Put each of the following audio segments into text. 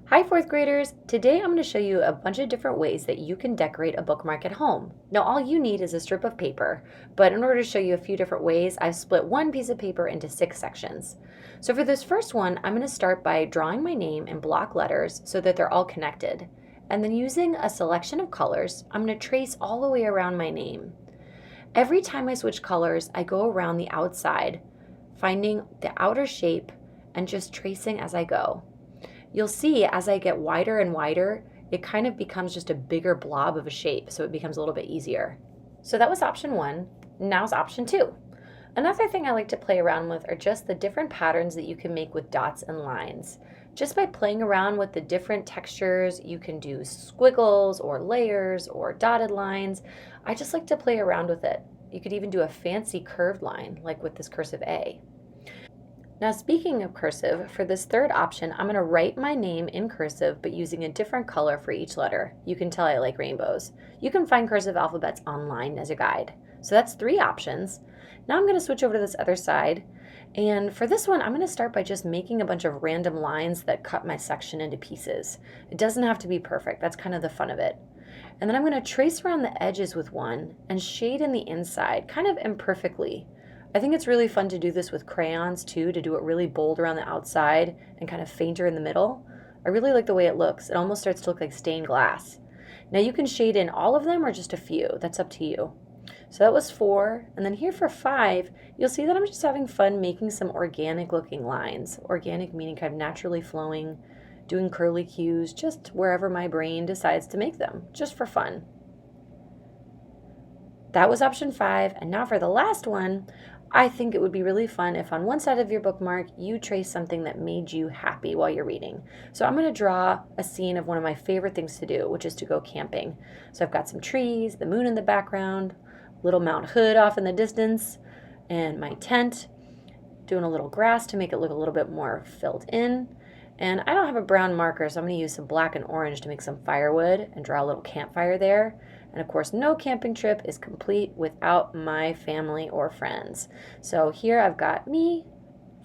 Hi, fourth graders! Today I'm going to show you a bunch of different ways that you can decorate a bookmark at home. Now, all you need is a strip of paper, but in order to show you a few different ways, I've split one piece of paper into 6 sections. So for this first one, I'm going to start by drawing my name in block letters so that they're all connected. And then using a selection of colors, I'm going to trace all the way around my name. Every time I switch colors, I go around the outside, finding the outer shape and just tracing as I go. You'll see as I get wider and wider, it kind of becomes just a bigger blob of a shape, so it becomes a little bit easier. So that was option 1. Now's option 2. Another thing I like to play around with are just the different patterns that you can make with dots and lines. Just by playing around with the different textures, you can do squiggles or layers or dotted lines. I just like to play around with it. You could even do a fancy curved line, like with this cursive A. Now, speaking of cursive, for this third option, I'm going to write my name in cursive, but using a different color for each letter. You can tell I like rainbows. You can find cursive alphabets online as a guide. So that's 3 options. Now I'm going to switch over to this other side. And for this one, I'm going to start by just making a bunch of random lines that cut my section into pieces. It doesn't have to be perfect. That's kind of the fun of it. And then I'm going to trace around the edges with one and shade in the inside, kind of imperfectly. I think it's really fun to do this with crayons too, to do it really bold around the outside and kind of fainter in the middle. I really like the way it looks. It almost starts to look like stained glass. Now you can shade in all of them or just a few. That's up to you. So that was 4. And then here for 5, you'll see that I'm just having fun making some organic looking lines. Organic meaning kind of naturally flowing, doing curly cues just wherever my brain decides to make them, just for fun. That was option 5, and now for the last one, I think it would be really fun if on one side of your bookmark you trace something that made you happy while you're reading. So I'm going to draw a scene of one of my favorite things to do, which is to go camping. So I've got some trees, the moon in the background, little Mount Hood off in the distance, and my tent, doing a little grass to make it look a little bit more filled in. And I don't have a brown marker, so I'm going to use some black and orange to make some firewood and draw a little campfire there. And of course, no camping trip is complete without my family or friends. So here I've got me,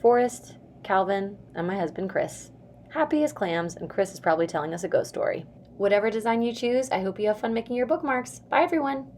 Forrest, Calvin, and my husband, Chris. Happy as clams, and Chris is probably telling us a ghost story. Whatever design you choose, I hope you have fun making your bookmarks. Bye, everyone.